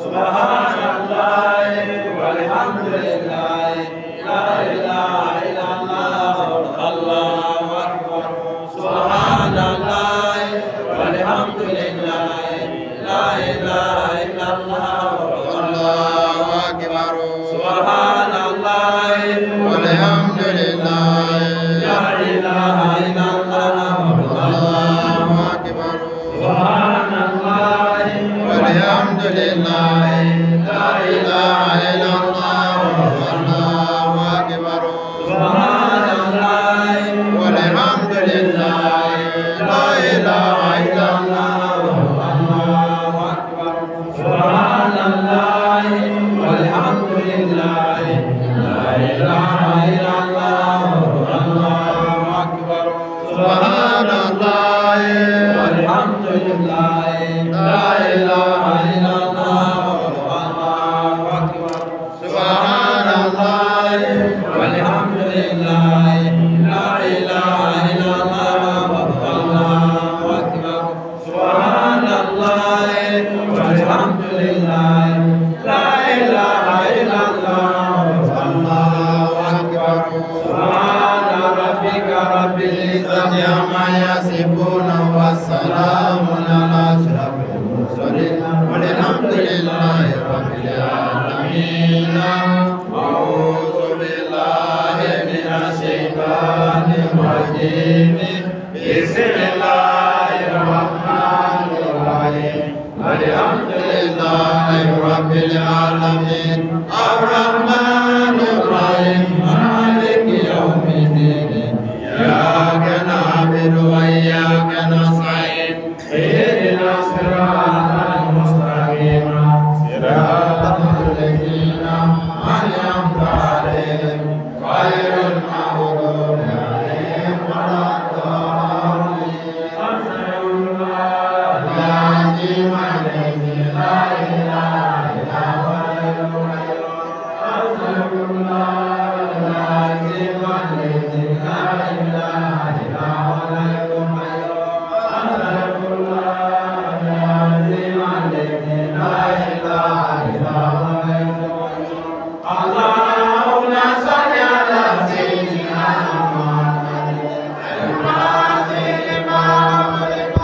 Subhan لا إله إلا الله والله أكبر سبحان الله والحمد لله لا إله إلا الله والله أكبر سبحان الله والحمد لله لا إله إلا الله والله أكبر سبحان الله والحمد لله لا إله إلا الله والله أكبر سبحان الله والحمد لله لا إله إلا الله والله أكبر سبحان الله والحمد لله لا إله إلا الله والله أكبر سبحان ربك رب العزة عما يصفون والسلام على أشرف المرسلين والحمد لله رب العالمين أعوذ بالله من الشيطان الرجيم بسم الله الرحمن الرحيم الحمد لله رب العالمين الرحمن الرحيم مالك يوم الدين إياك نعبد وإياك نستعين اهدنا الصراط المستقيم صراط الذين أنعمت عليهم غير المغضوب عليهم ولا الضالين أسأل الله العظيم الذي لا إله إلا هو الحي أسأل الله العظيم الذي لا إله إلا هو الحي أسأل الله العظيم الذي لا إله إلا هو الحي اللهم صل على سيدنا محمد الفاتح لما أغلق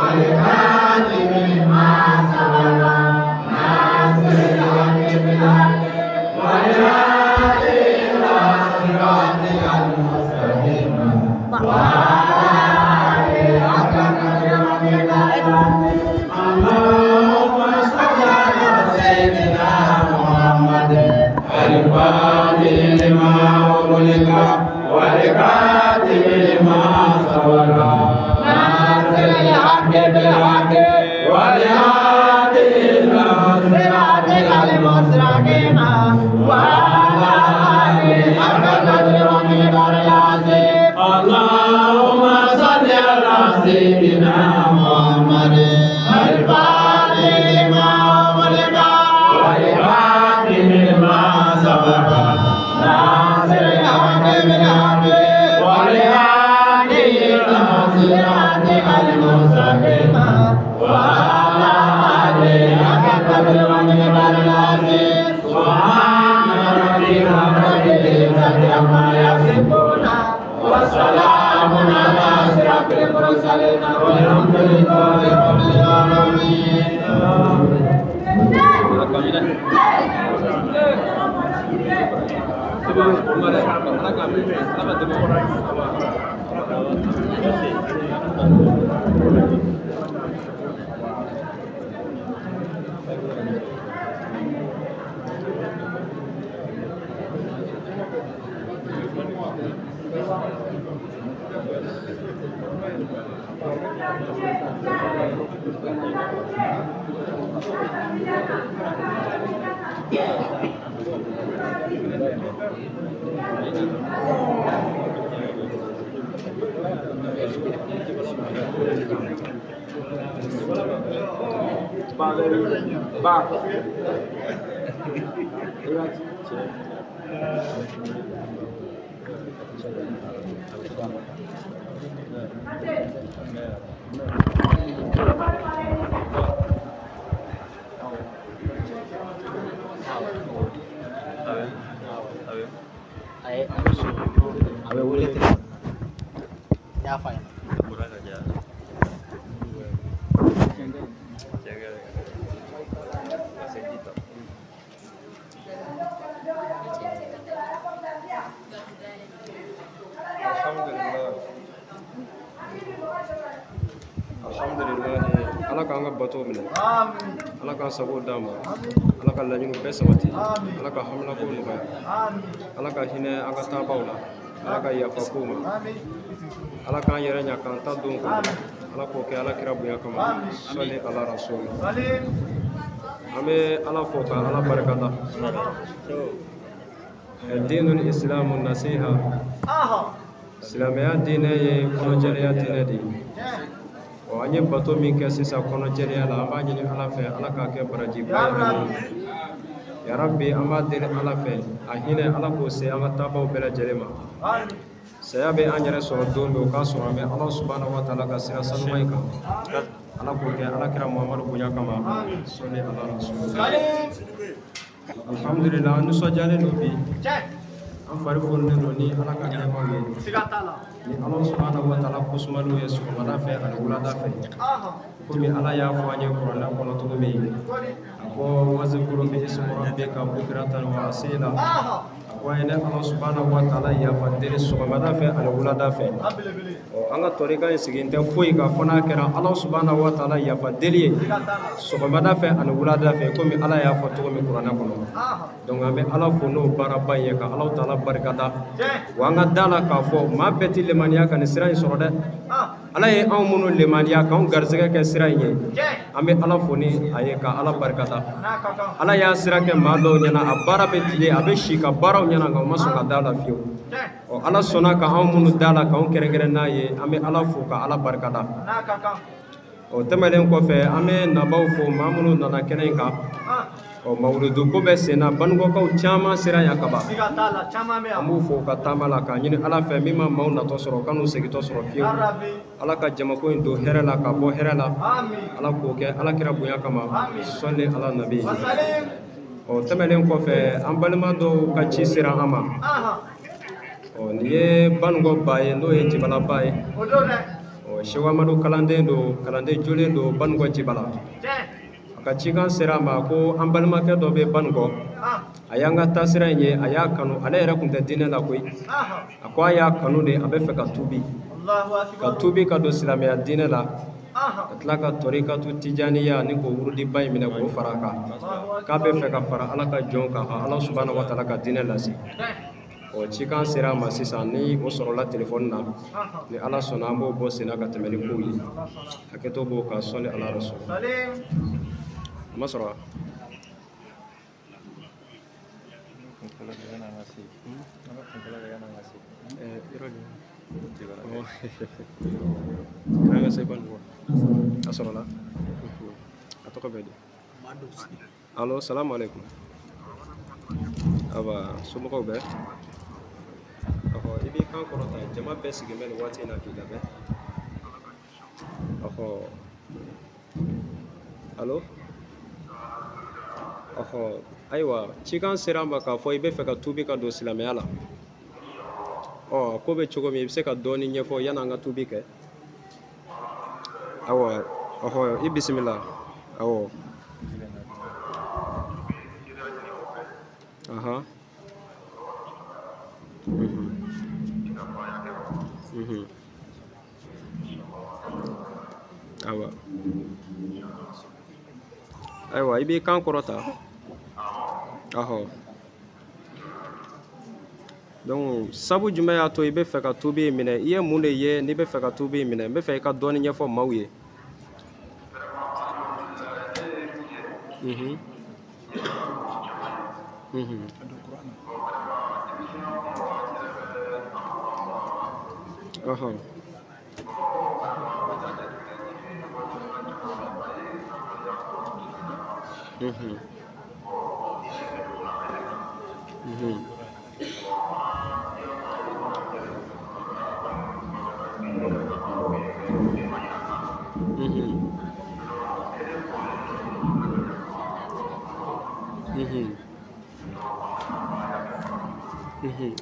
والخاتم لما سبق ناصر الحق بالحق والهادي إلى صراطك المستقيم وعلى آله حق قدره اللهم صل على سيدنا محمد الفاتح لما أغلق والخاتم لما سبق ناصر الحق بالحق والهادي إلى صراطك المستقيم وعلى آله حق قدره العظيم اللهم صل على سيدنا محمد الفاتح لما أغلق والخاتم لما سبق ناصر الحق بالحق والهادي إلى صراطك المستقيم وعلى آله حق قدره العظيم سبحان ربك رب العزة عما يصفون والسلام على أشرف المرسلين والحمد لله رب العالمين. bato minɛ Ala ka sago d'a ma Ala ka laɲiniw bɛɛ sabati Ala ka hamina ko nɔgɔya Ala ka hinɛ an ka taabaw la Ala ka yafa ko ma Ala k'an yɛrɛ ɲa k'an ta don kɔnɔ Ala k'o kɛ Ala kira bonya kama sɔli ala rasul an bɛ Ala fo ka Ala barikada dinul islamu nasiha silamɛya diinɛ ye kɔnɔjɛlenya diinɛ de ye an ye bato min kɛ sisan kɔnɔjɛlenya la an b'a ɲini Ala fɛ Ala k'a kɛ barajiba ye ya rabbi an b'a deli Ala fɛ a hinɛ Ala k'o se an ka taabaw bɛɛ lajɛlen ma saya bɛ an yɛrɛ sɔrɔ don min o k'a sɔrɔ an bɛ Ala subhanahu wa ta'ala ka sira sanuma in kan Ala k'o kɛ Ala kira Muhamadu bonya kama sɔli ala rasul alhamdulillah an nisɔndiyalen don bi an fari foronen don ni Ala ka nɛɛmaw ye ni Ala subhanahu wa ta'ala kosumaliw ye sɔgɔmada fɛ ani wulada fɛ komi Ala y'a fɔ an ye kuranɛ kɔnɔ cogo min a ko wazkuru bi ismi rabbika bukratan wa asila a ko an ye ne Ala subhanahu wa ta'ala yafa deli sɔgɔmada fɛ ani wulada fɛ an ka tɔrika in sigilen tɛ foyi kan fɔ n'a kɛra Ala subhanahu wa ta'ala yafa deli ye sɔgɔmada fɛ ani wulada fɛ komi Ala y'a fɔ cogo min kuranɛ kɔnɔ donc an bɛ Ala fo n'o baaraba in ye ka Ala ta'ala barikada wa an ka da la k'a fɔ maa bɛɛ tɛ limaniya ka nin sira in sɔrɔ dɛ Ala ye anw minnu limaniya k'anw garisɛgɛ kɛ sira in ye an bɛ Ala fo ni a ye ka Ala barikada Ala y'a sira kɛ maa dɔw ɲɛna a baara bɛ tilen a bɛ si ka baaraw ɲɛna nka u ma sɔn ka da la fiyewu Ala sɔnna ka anw minnu da la k'anw kɛrɛnkɛrɛn n'a ye an bɛ Ala fo ka Ala barikada o tɛmɛnen kɔfɛ an bɛ nabaw fo maa minnu nana kɛnɛ in kan mawuludu ko bɛ sen na banugɔkaw caman sera yan ka ban an b'u fo ka taama la k'a ɲini Ala fɛ min ma maaw natɔ sɔrɔ ka n'u segintɔ sɔrɔ fiyewu Ala ka jamako in don hɛrɛ la ka bɔ hɛrɛ la Ala k'o kɛ Ala kira bonya kama sɔli ala nabi tɛmɛnen kɔfɛ an balima dɔw ka ci sera an ma nin ye banugɔ ba ye n'o ye Jibala ba ye Seku Amadu kalanden don kalanden jolen don banugɔ Jibala ka cikan sera a ma ko an balimakɛ dɔ bɛ banugɔ a y'an ka taasira in ye a y'a kanu ale yɛrɛ tun tɛ diinɛ la koyi a ko a y'a kanu de a bɛ fɛ ka tuubi ka don silamɛya diinɛ la ka tila ka tɔrikatu tijaniya ni k'o wurudiba in minɛ k'o fara a kan k'a bɛ fɛ ka fara Ala ka jɔnw kan ka Ala subhanahu wa ta'ala ka diinɛ lase cikan sera a ma sisan ni o sɔrɔla telefɔni na ni Ala sɔnna an b'o bɔ sen na ka tɛmɛ ni kow ye hakɛto b'o kan sɔli ala rasul ma sɔrɔ wa kɛra se banugɔ a sɔrɔla a tɔgɔ bɛ di alo salamu alaikum aba somɔgɔw bɛ i b'i kan kɔrɔta jama bɛɛ sigilen bɛ nin waati in na k'i labɛn alo ayiwa cikan sera an ma k'a fɔ i bɛ fɛ ka tuubi ka don silamɛya la ko bɛ cogo min i bɛ se ka dɔɔni ɲɛfɔ yanni an ka tuubi kɛ awɔ i bisimila awɔ ayiwa i b'i kan kɔrɔta donc sabu jumɛn y'a to i bɛ fɛ ka tuubi in minɛ i ye mun de ye n'i bɛ fɛ ka tuubi in minɛ n bɛ fɛ i ka dɔɔni ɲɛfɔ maaw ye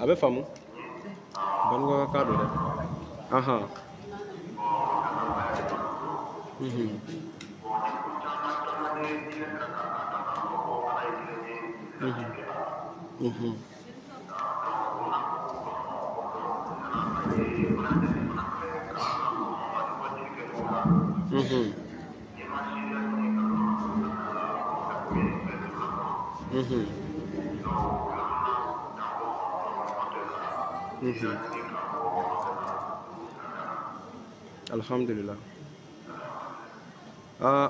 a bɛ faamu banugɔ ka kan don dɛ Alhamdulillah.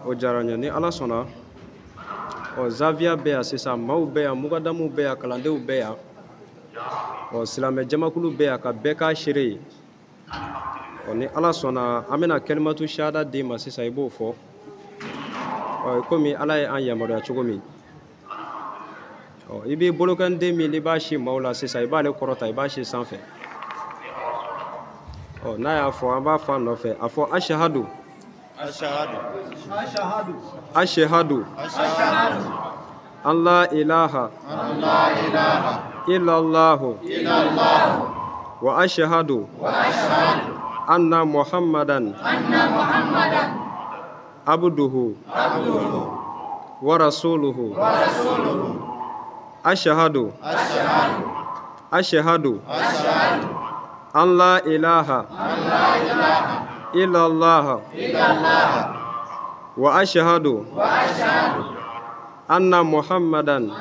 O jaranya ni ala sona o Zavia beya sisa mau beya mugadamu beya kalandeu beya o silame jamakulu beya ka beka shiri o ni ala sona amena kalimatu shahada de ma sisa ibo fo o komi ala ye an yamaruya cogo min o ibi bolokan de min liba shi maula sisa iba le korota iba shi sanfɛ o na ya fo an b'a fɔ an nɔfɛ a fɔ ashahadu ashhadu an la ilaha illallah wa ashhadu anna muhammadan abduhu wa rasuluhu ashhadu an la ilaha illallah wa ashhadu anna muhammadan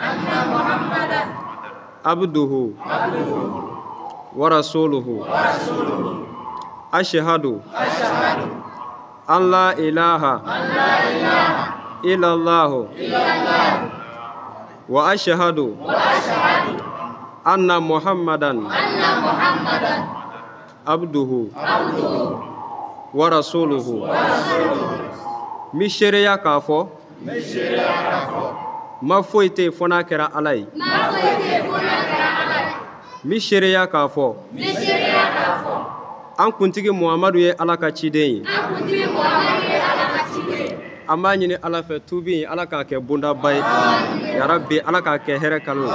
abduhu wa rasuluhu ashhadu an la ilaha illallah wa ashhadu anna muhammadan abduhu wa rasuluhu mi sereya k'a fɔ ma foyi tɛ yen fo n'a kɛra ala ye mi sereya k'a fɔ an kuntigi muhamadu ye ala ka ciden ye an b'a ɲini ala fɛ tubi ala k'a kɛ bondaba ye yarabi ala k'a kɛ hɛrɛ kalo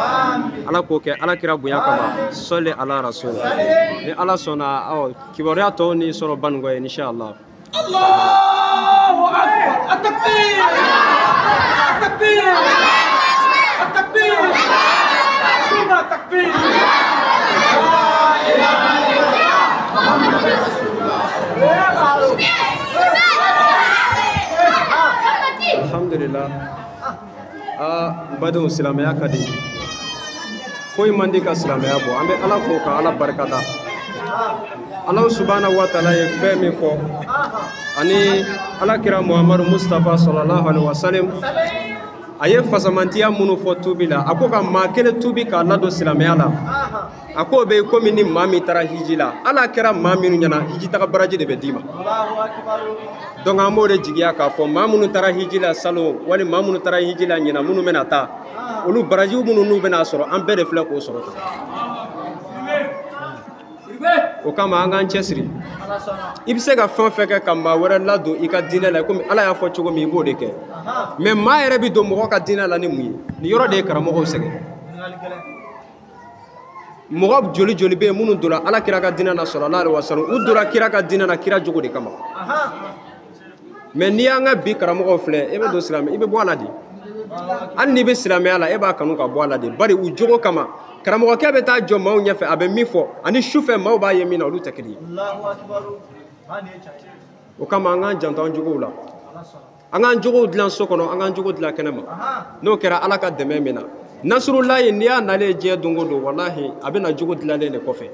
ala k'o kɛ ala kira bonya kama sɔli ala rasul ni ala sɔnna kibaruya tɔw ni sɔrɔ banugo ye inshallah. Allahu akbar at-takbir at-takbir at-takbir summa takbir la ilaha illallah muhammadur rasulullah. Alhamdulillah. Badun silamaya kadi foyi mandi ka silamaya bɔ an bɛ ala fo ka ala barikada Allah subhanahu wa ta'ala ye fɛn min fɔ ani ala kira Muhammadu Mustafa sallallahu alaihi wasallam a ye fasamantiya minnu fɔ tubi la a ko ka maa kelen tubi k'a ladon silamɛya la a ko bɛ komi ni maa min taara hiji la ala kɛra maa minnu ɲɛna hiji taga baraji de bɛ d'i ma donc an b'o de jigiya k'a fɔ maa minnu taara hiji la salon wali maa minnu taara hiji la ɲina minnu bɛna taa olu barajiw minnu n'u bɛna sɔrɔ an bɛɛ de filɛ k'o sɔrɔ o kama an k'an cɛsiri i bɛ se ka fɛn fɛn kɛ ka maa wɛrɛ ladon i ka diinɛ la komi ala y'a fɔ cogo min i b'o de kɛ mais maa yɛrɛ bɛ don mɔgɔ ka diinɛ la ni mun ye nin yɔrɔ de ye karamɔgɔw sɛgɛn mɔgɔ joli joli bɛ yen minnu donna ala kira ka diinɛ na sallallahu alaihi wasallam u donna kira ka diinɛ na kira jogo de kama mais n'i y'an ka bi karamɔgɔw filɛ e bɛ don silamɛ i bɛ bɔ a la de hali n'i bɛ silamɛya la e b'a kanu ka bɔ a la de bari u jogo kama karamɔgɔkɛ bɛ taa jɔ maaw ɲɛfɛ a bɛ min fɔ ani sufɛ maaw b'a ye min na olu tɛ kelen ye o kama an k'an janto an jogow la an k'an jogow dilan so kɔnɔ an k'an jogo dilan kɛnɛ ma n'o kɛra ala ka dɛmɛ min na nasrullahi n'i y'a nalen diɲɛ don o don walahi a bɛ na jogo dilanlen de kɔfɛ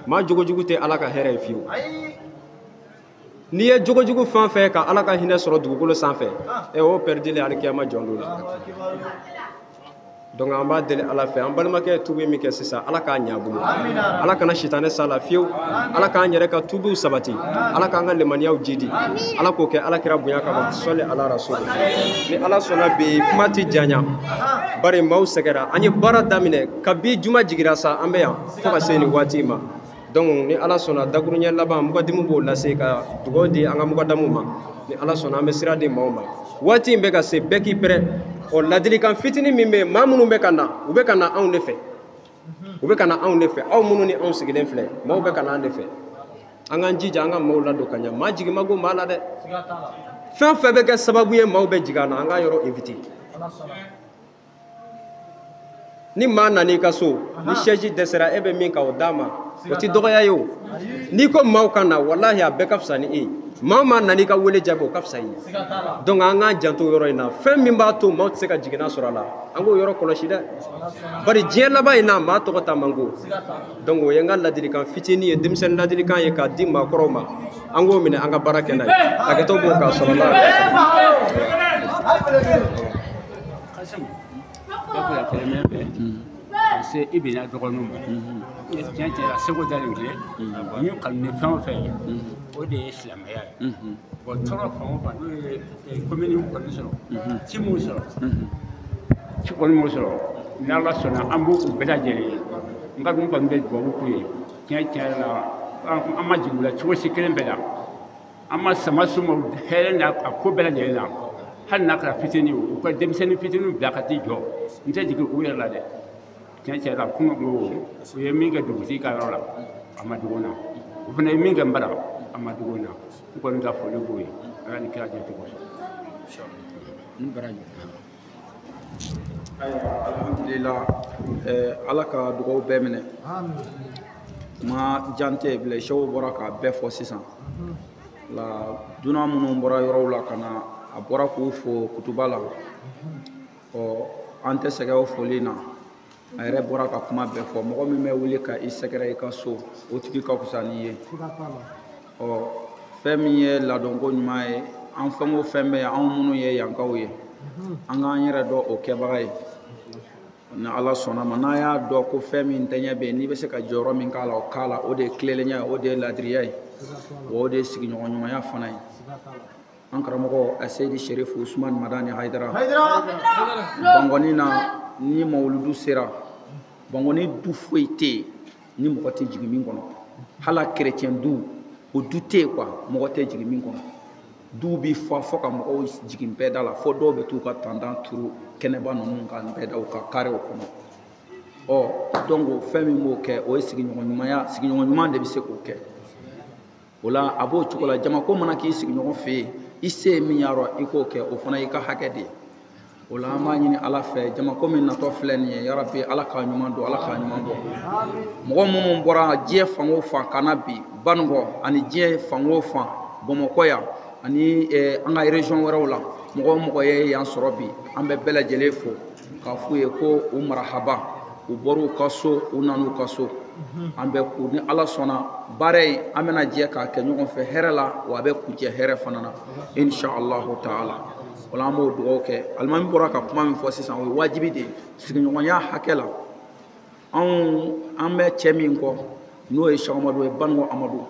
maa jogojugu tɛ ala ka hɛrɛ ye fiyewu n'i ye jogojugu fɛn fɛn ka ala ka hinɛ sɔrɔ dugukolo sanfɛ o pɛridilen alikiyama jɔn don la donc an b'a deli ala fɛ an balimakɛ tubi min kɛ sisan ala k'a ɲɛ a bolo ala kana sitanɛ sa la fiyewu ala k'an yɛrɛ ka tubiw sabati ala k'an ka limaniyaw jidi ala k'o kɛ ala kira bonya kama sɔli ala rasul ni ala sɔnna bi kuma ti janya bari maaw sɛgɛra an ye baara daminɛ kabi juma jigira sa an bɛ yan fo ka se nin waati ma donc ni ala sɔnna dakuruɲɛ laban mugadimu b'o lase ka dugawu di an ka mugadamu ma ni ala sɔnna an bɛ sira di maaw ma waati in bɛ ka se bɛɛ k'i pɛrɛ o ladilikan fitinin min bɛ yen maa minnu bɛ ka na u bɛ ka na anw de fɛ u bɛ ka na anw de fɛ aw minnu ni anw sigilen filɛ maaw bɛ ka na an de fɛ an k'an jija an ka maaw ladon ka ɲɛ maa jigi ma go maa la dɛ fɛn fɛn bɛ kɛ sababu ye maaw bɛ jigin an na an k'a yɔrɔ éviter ni maa nan'i ka so ni chaise dɛsɛra e bɛ min ka o d'a ma o tɛ dɔgɔya ye o n'i ko maaw ka na walahi a bɛɛ ka fisa ni e ye Mama nani ka wele jabo ka fisa ye donc an ka janto yɔrɔ in na fɛn min b'a to maaw tɛ se ka jiginna sɔrɔ a la an k'o yɔrɔ kɔlɔsi dɛ bari diɲɛ laban in na maa tɔgɔ ta man go donc o ye n ka ladilikan fitinin ye denmisɛnnin ladilikan ye k'a di maakɔrɔw ma an k'o minɛ an ka baara kɛ n'a ye hakɛto b'o k'a sɔrɔ la se i bɛna dɔgɔninw ma tiɲɛ tiɲɛ la seko dalen filɛ n ye kalanden fɛn o fɛn o de ye silamɛya ye bon tɔɔrɔ fan o fan n'o ye commune kɔni sɔrɔ ci m'o sɔrɔ ci kɔni m'o sɔrɔ n'Ala sɔnna an b'o bɛɛ lajɛlen ye n ka dun kɔni bɛ dugawu k'u ye tiɲɛ tiɲɛ la an ma jigin u la cogo si kelen bɛɛ la an ma sama suma hɛrɛ n'a ko bɛɛ lajɛlen na hali n'a kɛra fitinin u ka denmisɛnnin fitininw bila ka t'i jɔ n tɛ jigin u yɛrɛ la dɛ tiɲɛ tiɲɛ la kungo u ye min kɛ dugutigi ka yɔrɔ la a ma dogo n na o fana ye min kɛ n bara a ma dogo n na n kɔni ka foli b'o ye ala ni kira jɛcogo sɔrɔ n bara alhamdulillah ala ka dugawu bɛɛ minɛ kuma jan tɛ bila sew bɔra k'a bɛɛ fɔ sisan la dunan minnu bɔra yɔrɔw la ka na a bɔra k'u fo kutuba la an tɛ sɛgɛn o foli na a yɛrɛ bɔra ka kuma bɛɛ fɔ mɔgɔ min bɛ wuli ka i sɛgɛrɛ i ka so o tigi ka fisa n'i ye fɛn min ye ladonko ɲuman ye an fɛn o fɛn bɛ ye anw minnu ye yankaw ye an k'an yɛrɛ dɔn o kɛbaga ye ni ala sɔnna ma n'a y'a dɔn ko fɛn min tɛɲɛ bɛ yen n'i bɛ se ka jɔyɔrɔ min k'a la o k'a la o de ye tilelenya ye o de ye ladiriya ye o de ye sigiɲɔgɔn ɲumanya fana ye an karamɔgɔ Seydi Sherifu Usumani Madani Hayidara bangɔni na ni mawuludu sera bangɔni du foyi tɛ yen ni mɔgɔ tɛ jigin min kɔnɔ hala chrétien du o du tɛ yen quoi mɔgɔ tɛ jigin min kɔnɔ du bi fa fo ka mɔgɔw jigin bɛɛ da la fo dɔw bɛ t'u ka tantan turu kɛnɛba ninnu kan bɛɛ da u ka karew kɔnɔ donc fɛn min b'o kɛ o ye sigiɲɔgɔn ɲumanya sigiɲɔgɔn ɲuman de bɛ se k'o kɛ o la a b'o cogo la jamako mana k'i sigiɲɔgɔn fɛ yen i se ye min y'a i k'o kɛ o fana y'i ka hakɛ de ye o la an b'a ɲini ala fɛ jamako min natɔ filɛ nin ye yarabi ala k'a ɲuman don ala k'a ɲuman dɔn mɔgɔ minnu bɔra diɲɛ fan o fan ka na bi Banugɔ ani diɲɛ fan o fan Bamakɔ yan ani an ka région wɛrɛw la mɔgɔ o mɔgɔ ye yan sɔrɔ bi an bɛ bɛɛ lajɛlen fo k'a f'u ye ko u marahaba u bɔr'u ka so u nan'u ka so an bɛ ku ni ala sɔnna baara in an bɛna jɛ k'a kɛ ɲɔgɔn fɛ hɛrɛ la wa a bɛ kuncɛ hɛrɛ fana na inshallahu ta'ala o la an b'o dugawu kɛ alimami bɔra ka kuma min fɔ sisan o ye wajibi de ye sigiɲɔgɔnya hakɛ la an bɛ cɛ min kɔ n'o ye Seku Amadu ye Banugɔ Amadu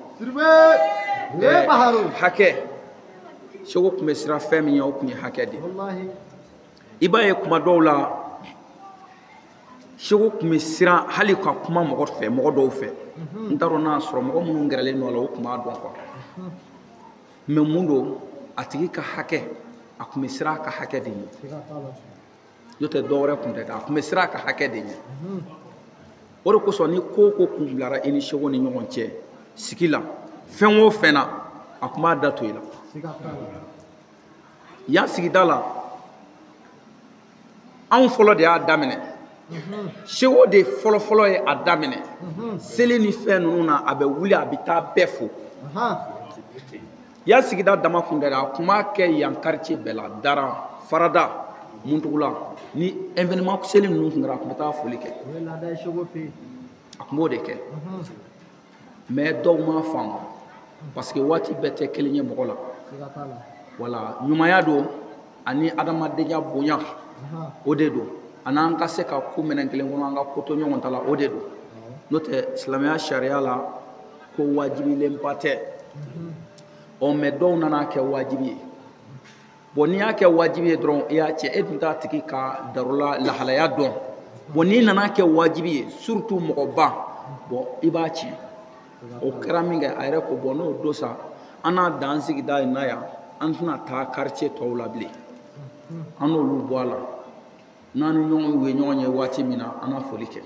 hakɛ Seku tun bɛ siran fɛn min ye o tun ye hakɛ de i b'a ye kuma dɔw la Seku tun bɛ siran hali ka kuma mɔgɔ dɔw fɛ n t'a dɔn n'a sɔrɔ mɔgɔ minnu gɛrɛlen don a la o tun b'a dɔn quoi mais mun don a tigi ka hakɛ a tun bɛ siran a ka hakɛ de ɲɛ n'o tɛ dɔwɛrɛ tun tɛ a tun bɛ siran a ka hakɛ de ɲɛ o de kosɔn ni ko o ko kun bilara i ni Seku ni ɲɔgɔn cɛ sigi la fɛn o fɛn na a tun b'a da to i la yan sigida la anw fɔlɔ de y'a daminɛ Seku de fɔlɔfɔlɔ ye a daminɛ seli ni fɛn ninnu na a bɛ wuli a bɛ taa bɛɛ fo yan sigida dama kun tɛ a tun b'a kɛ yan quartier bɛɛ la Dara Farada Muntugula ni événement seli ninnu tun kɛra a tun bɛ taa foli kɛ a tun b'o de kɛ mais dɔw m'a faamu parce que waati bɛɛ tɛ kelen ye mɔgɔ la wala ɲumanya don ani adamadenya bonya o de don ani an ka se ka ko minɛn kelen kɔnɔ an ka ko to ɲɔgɔn ta la o de don n'o tɛ silamɛya sariya la ko wajibilenba tɛ mais dɔw nana kɛ wajibi ye bon n'i y'a kɛ wajibi ye dɔrɔn i y'a cɛ e dun t'a tigi ka darola lahalaya dɔn bon n'i nana kɛ wajibi ye surtout mɔgɔba bon i b'a tiɲɛ o kɛra min kɛ a yɛrɛ ko bon n'o don sa an n'a dan sigida in na yan an tɛna taa quartier tɔw la bilen an n'olu bɔ a la n'an ni ɲɔgɔn ye ɲɔgɔn ye waati min na an na foli kɛ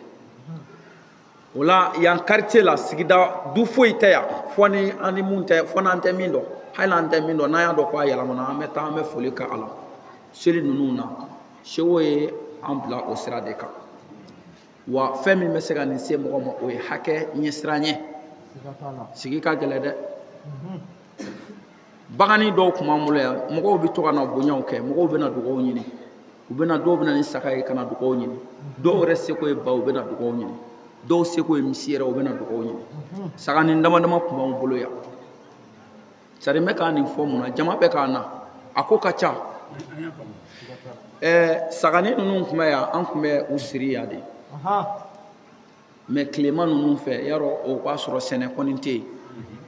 o la yan quartier la sigida du foyi tɛ yan fɔ ni an ni mun tɛ fɔ n'an tɛ min dɔn hali n'an tɛ min dɔn n'an y'a dɔn ko a yɛlɛmana an bɛ taa an bɛ foli kɛ a la seli ninnu na Seku ye an bila o sira de kan wa fɛn min bɛ se ka nin se mɔgɔ ma o ye hakɛ ɲɛsiranɲɛ sigi ka gɛlɛn dɛ bagani dɔw kuma mulo ya mɔgɔw bi to kana bonyaw kɛ mɔgɔw bɛna dugaw ɲini u bɛna dɔw bɛna ni saga ye kana dugaw ɲini dɔw yɛrɛ seko ye ba u bɛna dugaw ɲini dɔw seko ye misi yɛrɛ u bɛna dugaw ɲini saga ni dama dama kuma b'anw bolo ya sari mɛ k'a nin fɔ mun na jama bɛ k'a na a ko ka ca sagani ninnu kun bɛ yan an kun bɛ u siri yan de mɛ tilema ninnu fɛ yarɔ o b'a sɔrɔ sɛnɛ kɔni tɛ yen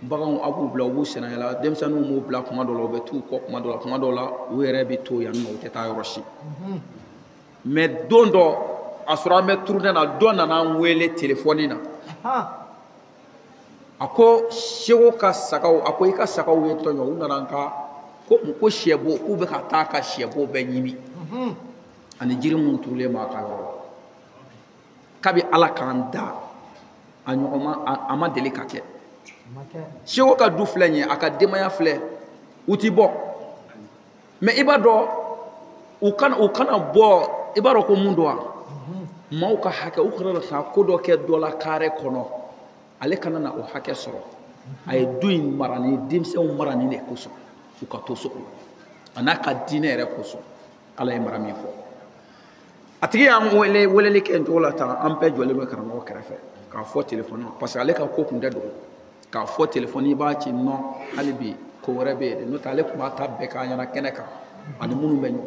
baganw a b'u bila u b'u sɛnɛ la denmisɛnninw b'u bila kuma dɔ la u bɛ t'u kɔ kuma dɔ la u yɛrɛ bɛ to yan nɔ u tɛ taa yɔrɔ si mɛ don dɔ a sɔrɔ an bɛ turunɛ na dɔ nana an wele telefɔni na a ko seko ka sagaw a ko i ka sagaw ye tɔɲɔ u nana n ka ko sɛbo k'u bɛ ka taa ka sɛbo bɛɛ ɲimi ani jiri minnu turulen b'a ka yɔrɔ kabi ala k'an da a ɲɔgɔn a ma deli ka kɛ seko ka du filɛ nin ye a ka denbaya filɛ u ti bɔ mɛ i b'a dɔn u kana bɔ i b'a dɔn ko mun don wa maaw ka hakɛ u kana taa ko dɔ kɛ dɔ la kare kɔnɔ ale kana na o hakɛ sɔrɔ a ye du in mara ni denmisɛnw mara ni de kosɔn u ka to so kɔnɔ a n'a ka diinɛ yɛrɛ kosɔn ala ye mara min fɔ a tigi y'an weleli kɛ nin cogo la tan an bɛɛ jɔlen bɛ karamɔgɔ kɛrɛfɛ k'a fɔ telefɔni na parce que ale ka ko kun tɛ dogo k'a fɔ telefɔni i b'a ci nɔ hali bi ko wɛrɛ bɛ yen n'o tɛ ale tun b'a ta bɛɛ k'a ɲɛna kɛnɛ kan ani minnu bɛ ɲɔgɔn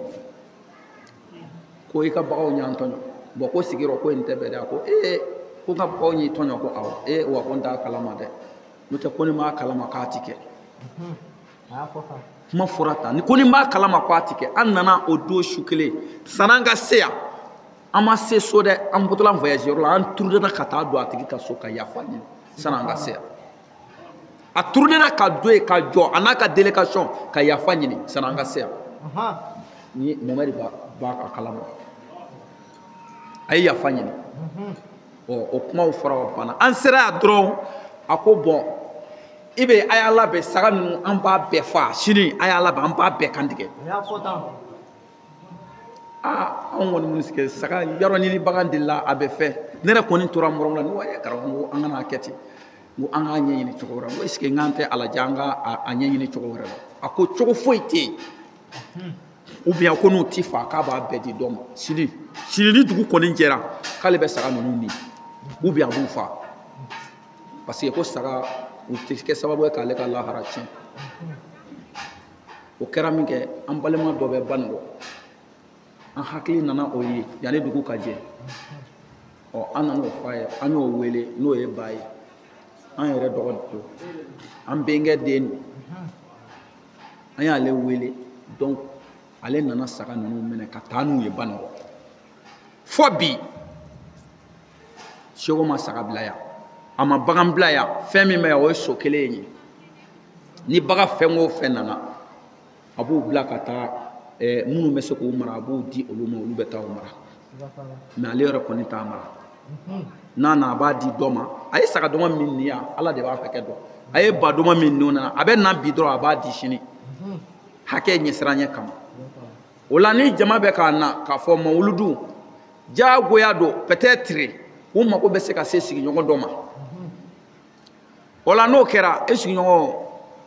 ko i ka baganw y'an tɔɲɔ bon ko sigiyɔrɔ ko nin tɛ bɛn dɛ a ko ko ka baganw y'i tɔɲɔ ko awɔ wa ko n t'a kalama dɛ n'o tɛ ko ni m'a kalama k'a ti kɛ kuma fɔra tan ko ni m'a kalama k'a ti kɛ an nana o don su kelen san'an ka se yan an ma se so dɛ an bɔtɔla voyage yɔrɔ la an turudena ka taa don a tigi ka so ka yafa ɲini san'an ka se yan a turudena ka don yen ka jɔ a n'a ka délégation ka yafa ɲini san'an ka se yan ni Momɛdi b'a ka kalama a ye yafa ɲini o kumaw fɔra o banna an sera yan dɔrɔn a ko bɔn i bɛ a y'a labɛn saga ninnu an b'a bɛɛ faa sini a y'a labɛn an b'a bɛɛ kantigɛ anw kɔni minnu sigi saga yɔrɔ ni bagan delila a bɛ fɛ ne yɛrɛ kɔni tora mɔrɔ la ne ko karamɔgɔ an kana kɛ ten n ko an k'a ɲɛɲini cogo wɛrɛ n ko est ce que n k'an tɛ ala diya an ka a ɲɛɲini cogo wɛrɛ la a ko cogo foyi tɛ yen ou bien ko n'u ti fa k'a b'a bɛɛ di dɔ ma sini ni dugu kɔni jɛra k'ale bɛ saga ninnu nin ou bien a b'u fa parce que ko saga u tɛ kɛ sababu ye k'ale ka lahara tiɲɛ o kɛra min kɛ an balima dɔ bɛ Banikɔ an hakili nana o ye yanni dugu ka jɛ an nana o f'a ye an y'o wele n'o ye ba ye an yɛrɛ dɔgɔ don an bɛnkɛ den don an y'ale wele donc ale nana saga ninnu minɛ ka taa n'u ye Banikɔ fɔ bi Seko ma saga bila yan a ma bagan bila yan fɛn min bɛ yan o ye so kelen ye ni bagan fɛn o fɛn nana a b'u bila ka taa minnu bɛ se k'u mara a b'u di olu ma olu bɛ taa o mara mais ale yɛrɛ kɔni t'a mara n'a na a b'a di dɔ ma a ye saga dɔgɔ min nin yan ala de b'a hakɛ dɔn a ye ba dɔgɔ min nin nana a bɛ na bi dɔrɔn a b'a di sini hakɛ ɲɛsiranya kama o la ni jama bɛ k'a na k'a fɔ mawuludu diyagoya don peut-être u mago bɛ se ka se sigiɲɔgɔn dɔ ma o la n'o kɛra e sigiɲɔgɔn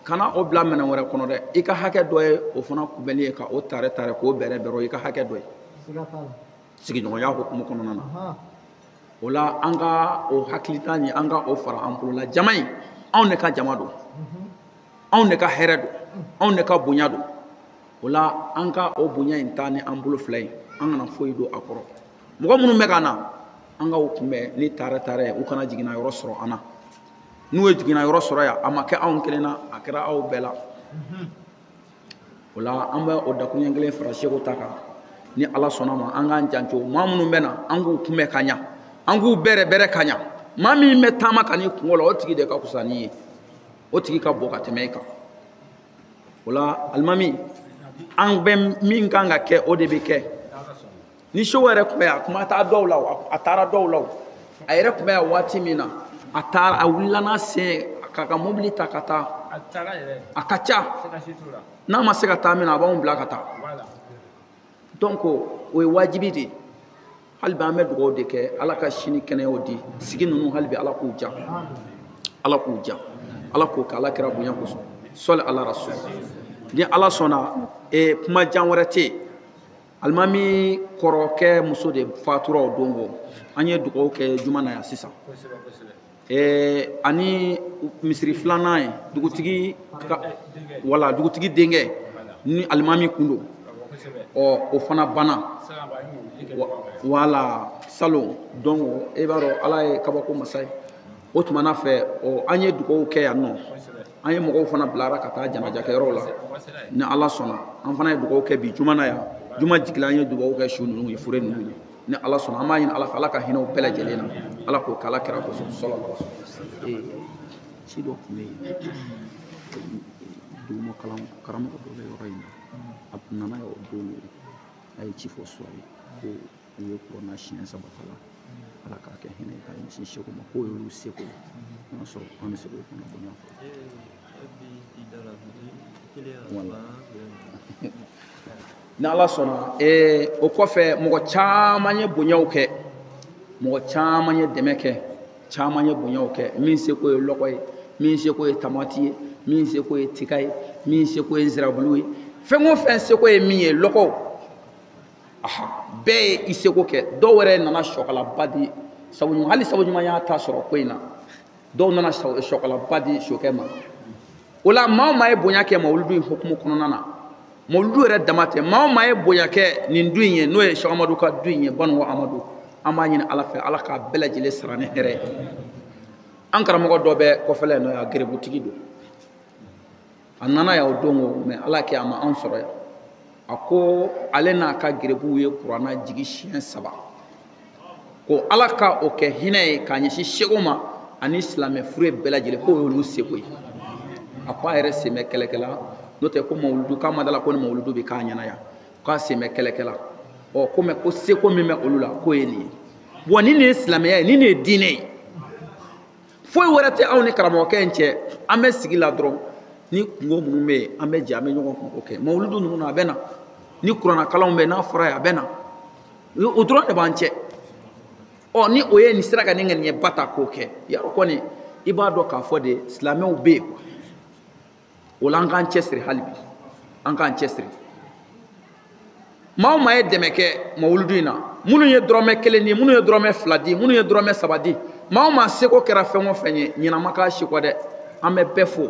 kana o bila minɛn wɛrɛ kɔnɔ dɛ i ka hakɛ dɔ ye o fana kunbɛnni ye ka o tare k'o bɛrɛ bɛrɛ i ka hakɛ dɔ ye sigiɲɔgɔnya hukumu kɔnɔna na o la an ka o hakilita ɲi an ka o fara an bolo la jama in anw de ka jama don anw de ka hɛrɛ don anw de ka bonya don o la an ka o bonya in ta ni an bolo fila in an kana foyi don a kɔrɔ mɔgɔ minnu bɛ ka na an ka o kunbɛn ni tare ye u kana jiginna yɔrɔ sɔrɔ an na n'u ye jiginna yɔrɔ sɔrɔ yan a ma kɛ anw kelen na a kɛra aw bɛɛ la o la an bɛ o dakuruɲɛ kelen fara Seko ta kan ni ala sɔnna ma an k'an janto maa minnu bɛ na an k'u kunbɛn ka ɲa an k'u bɛrɛ ka ɲa maa min bɛ taama ka n'i kungo la o tigi de ka fisa n'i ye o tigi ka bon ka tɛmɛ i kan o la alimami an bɛ min kan ka kɛ o de bɛ kɛ ni Seko yɛrɛ tun bɛ yan a kuma taa dɔw la a taara dɔw la a yɛrɛ tun bɛ yan waati min na a wulila n'a sen k'a ka mobili ta ka taa a ka ca n'a ma se ka taa min na a b'anw bila ka taa donc o ye wajibi de ye hali bi an bɛ dugawu de kɛ ala ka sini kɛnɛyaw di sigi ninnu hali bi ala k'u diya ala k'u kɛ ala kira bonya kosɔn sɔli ala rasul ni ala sɔnna kuma jan wɛrɛ tɛ yen alimami kɔrɔkɛ muso de fatura o don ko an ye dugawu kɛ juma na yan sisan ani misiri filanan ye dugutigi denkɛ ni alimami kun don o fana banna wala salon donc e b'a dɔn ala ye kabako masa ye o tumana fɛ an ye dugawu kɛ yan nɔ an ye mɔgɔw fana bilara ka taa janajakɛyɔrɔw la ni ala sɔnna an fana ye dugawu kɛ bi juma na yan juma jigila an ye dugawu kɛ su ninnu ye fure ninnu ye ni ala sɔnna an b'a ɲini ala fɛ ala ka hinɛw bɛɛ lajɛlen na ala k'o kɛ ala kɛra kosɔn sɔlɔ ci dɔ tun bɛ yen duguma karamɔgɔ dɔ bɛ yɔrɔ in na a nana o don a ye ci fɔ suwa ye ko u ye kuranna siɲɛ 3 kalan ala k'a kɛ hinɛ ka ɲɛsin seko ma k'o y'olu seko ye n'a sɔrɔ an bɛ se k'o fana bonya fɔ ni ala sɔnna o kɔfɛ mɔgɔ caman ye bonyaw kɛ mɔgɔ caman ye dɛmɛ kɛ caman ye bonyaw kɛ min seko ye lɔgɔ ye min seko ye tamati ye min seko ye tiga ye min seko ye nsirabulu ye fɛn o fɛn seko ye min ye lɔgɔw bɛɛ ye i seko kɛ dɔw yɛrɛ nana sɔkalaba di sabu ɲuman hali sabu ɲuman y'a ta sɔrɔ ko in na dɔw nana sɔkalaba di sokɛ ma o la maa o maa ye bonya kɛ mawuludu in hukumu kɔnɔna na mawuludu yɛrɛ dama tɛ maa o maa ye bonya kɛ nin du in ye n'o ye Sɛki Amadu ka du in ye Banugo Amadu an b'a ɲini ala fɛ ala k'a bɛɛ lajɛlen sara ni hɛrɛ ye an karamɔgɔ dɔ bɛ kɔfɛla in nɔ yan gerebutigi don a nana yan o don o mɛ ala kɛ a ma an sɔrɔ yan a ko ale n'a ka gerebuw ye kuranna jigi siɲɛ 3 ko ala ka o kɛ hinɛ ye k'a ɲɛsin seko ma ani silamɛ fure bɛɛ lajɛlen k'o y'olu seko ye a ko a yɛrɛ sen bɛ kɛlɛkɛla n'o tɛ ko mawuludu k'a ma da la ko ni mawuludu bɛ k'a ɲɛna yan k'a sen bɛ kɛlɛkɛla ko mɛ ko seko min bɛ olu la k'o ye nin ye bon ni nin ye silamɛya ye ni nin ye diinɛ ye foyi wɛrɛ tɛ anw ni karamɔgɔkɛ in cɛ an bɛ sigi la dɔrɔn ni kungo minnu bɛ yen an bɛ jɛ an bɛ ɲɔgɔn kungo kɛ mawuludu ninnu na a bɛ na ni kuranna kalanw bɛ yen n'a fɔra ye a bɛ na o dɔrɔn de b'an cɛ ni o ye nin sera ka nin ŋaniɲɛ ba ta k'o kɛ yarɔ kɔni i b'a dɔn k'a fɔ de silamɛw bɛ yen o la an k'an cɛsiri hali bi an k'an cɛsiri maa o maa ye dɛmɛ kɛ mawuludu in na minnu ye dɔrɔmɛ 1 di minnu ye dɔrɔmɛ 2 di minnu ye dɔrɔmɛ 3 di maa o maa seko kɛra fɛn o fɛn ye ɲinama k'a si kɔ dɛ an bɛ bɛɛ fo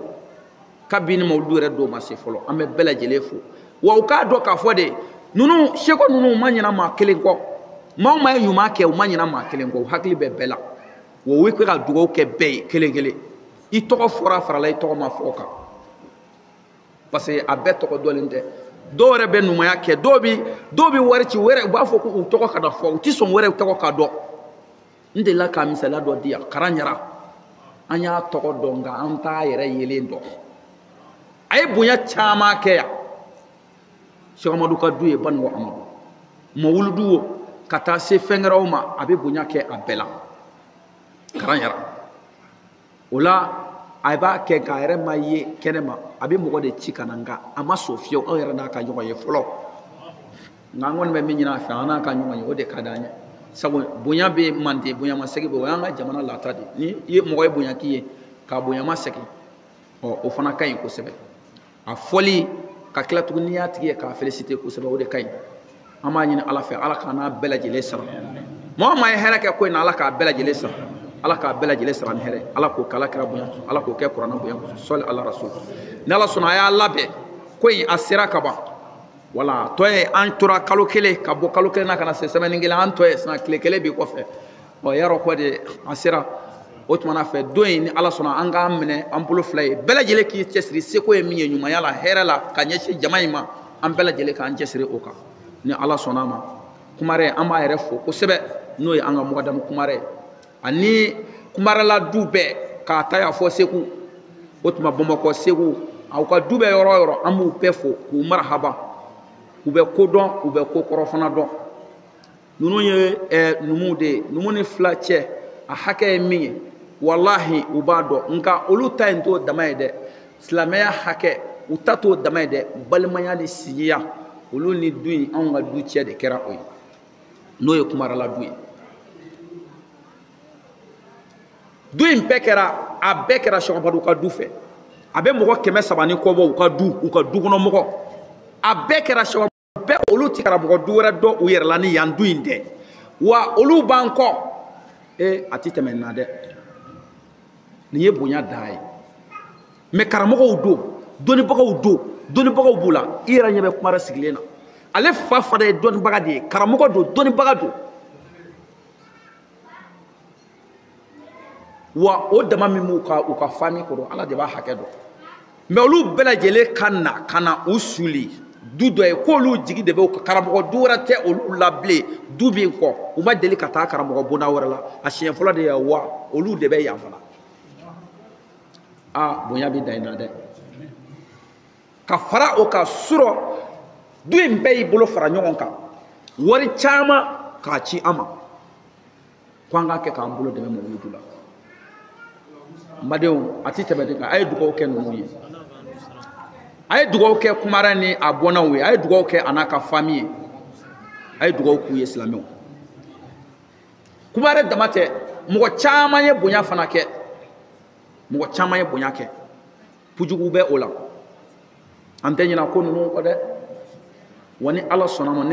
kabini mawuludu yɛrɛ don ma se fɔlɔ an bɛ bɛɛ lajɛlen fo wa u k'a dɔn k'a fɔ de ninnu seko ninnu ma ɲina maa kelen kɔ maa o maa ye ɲuman kɛ u ma ɲina maa kelen kɔ u hakili bɛ bɛɛ la wa u bɛ ka dugawu kɛ bɛɛ ye kelen kelen i tɔgɔ fɔra farala i tɔgɔ ma fɔ o kan parce que a bɛɛ tɔgɔ dɔnlen tɛ dɔw yɛrɛ bɛ numanya kɛ dɔw bɛ wari ci u b'a fɔ k'u tɔgɔ ka na fɔ u tɛ sɔn wɛrɛ tɔgɔ ka dɔn n delila ka misaliya dɔ di yan Karanjara an y'a tɔgɔ dɔn nka an t'a yɛrɛ yelen dɔn a ye bonya caman kɛ yan Sɛki Amadu ka du ye Banugo Amadu mawuludu o ka taa se fɛn wɛrɛw ma a bɛ bonya kɛ a bɛɛ la Karanjara o la a b'a kɛ k'a yɛrɛ ma ye kɛnɛ ma a bɛ mɔgɔ de ci ka na nka a ma sɔn fiyewu anw yɛrɛ n'a ka ɲɔgɔn ye fɔlɔ nka an kɔni bɛ min ɲini a fɛ an n'a ka ɲɔgɔn ye o de ka d'an ye sabu bonya bɛ Mande bonya ma segi bɛ o y'an ka jamana laata de ni i ye mɔgɔ ye bonya k'i ye k'a bonya ma segi o fana ka ɲi kosɛbɛ a fɔli ka tila tuguni n'i y'a tigi ye k'a féliciter kosɛbɛ o de ka ɲi an b'a ɲini ala fɛ ala k'a n'a bɛɛ lajɛlen sara maa o maa ye hɛrɛ kɛ ko in na ala k'a bɛɛ lajɛlen sara ala k'a bɛɛ lajɛlen sara ni hɛrɛ ala k'o kɛ ala kira bonya ala k'o kɛ kuranna bonya sɔli ala rasul ni ala sɔnna a y'a labɛn ko in a sera ka ban wala tɔ ye an tora kalo 1 ka bɔ kalo 1 na ka na se semaine 1 an tɔ ye sisan tile 1 bi kɔfɛ yarɔ ko de a sera o tumana fɛ don in ni ala sɔnna an k'an minɛ an bolo 2 ye bɛɛ lajɛlen k'i cɛsiri seko ye min ye ɲumanya la hɛrɛ la ka ɲɛsin jama in ma an bɛɛ lajɛlen k'an cɛsiri o kan ni ala sɔnna a ma kumarɛ an b'a yɛrɛ fo kosɛbɛ n'o ye an ka mɔgɔdamu kumarɛ ani kumarɛla du bɛɛ k'a ta yan fɔ Segu o tuma Bamakɔ Segu aw ka du bɛɛ yɔrɔ o yɔrɔ an b'u bɛɛ fo k'u marahaba u bɛ ko dɔn u bɛ ko kɔrɔ fana dɔn ninnu ye numuw de ye numu ni fila cɛ a hakɛ ye min ye walahi u b'a dɔn nka olu ta in t'o dama ye dɛ silamɛya hakɛ u ta t'o dama ye dɛ balimaya ni sigiya olu ni du in anw ka du cɛ de kɛra o ye n'o ye kumarala du ye du in bɛɛ kɛra a bɛɛ kɛra Sɛki Amadu ka du fɛ abe mɔgɔ 300 kɔ bɔ u ka du kɔnɔ mɔgɔ a bɛɛ kɛra sababu bɛɛ olu ti karamɔgɔ du wɛrɛ dɔ u yɛrɛ la ni yan du in tɛ wa olu b'an kɔ a ti tɛmɛ na dɛ nin ye bonya da ye mais karamɔgɔw don dɔnnibagaw b'u la i yɛrɛ ɲɛ bɛ kuma wɛrɛ sigilen na ale fa fana ye dɔnnibaga de ye karamɔgɔ don dɔnnibaga don wa o dama min b'u ka fani kɔrɔ ala de b'a hakɛ dɔn mais olu bɛɛ lajɛlen ka na u suli du dɔ ye k'olu jigi de bɛ karamɔgɔ du wɛrɛ tɛ olu la bilen du min kɔ u ma deli ka taa karamɔgɔ bonda wɛrɛ la a siɲɛ fɔlɔ de ye wa olu de bɛ yan fana bonya bɛ da in na dɛ ka fara o kan surɔ du in bɛɛ y'i bolo fara ɲɔgɔn kan wari caman k'a ci an ma ko an k'a kɛ k'an bolo dɛmɛ mɔgɔw la madenw a ti tɛmɛ de kan a ye dugawu kɛ ninnu ye a ye dugawu kɛ kumara ni a bɔnnaw ye a ye dugawu kɛ a n'a ka famille ye a ye dugawu k'u ye silamɛw kumare dama tɛ mɔgɔ caman ye bonya fana kɛ mɔgɔ caman ye bonya kɛ pujugu bɛ o la an tɛ ɲinɛ ko ninnu kɔ dɛ wa ni ala sɔnna ma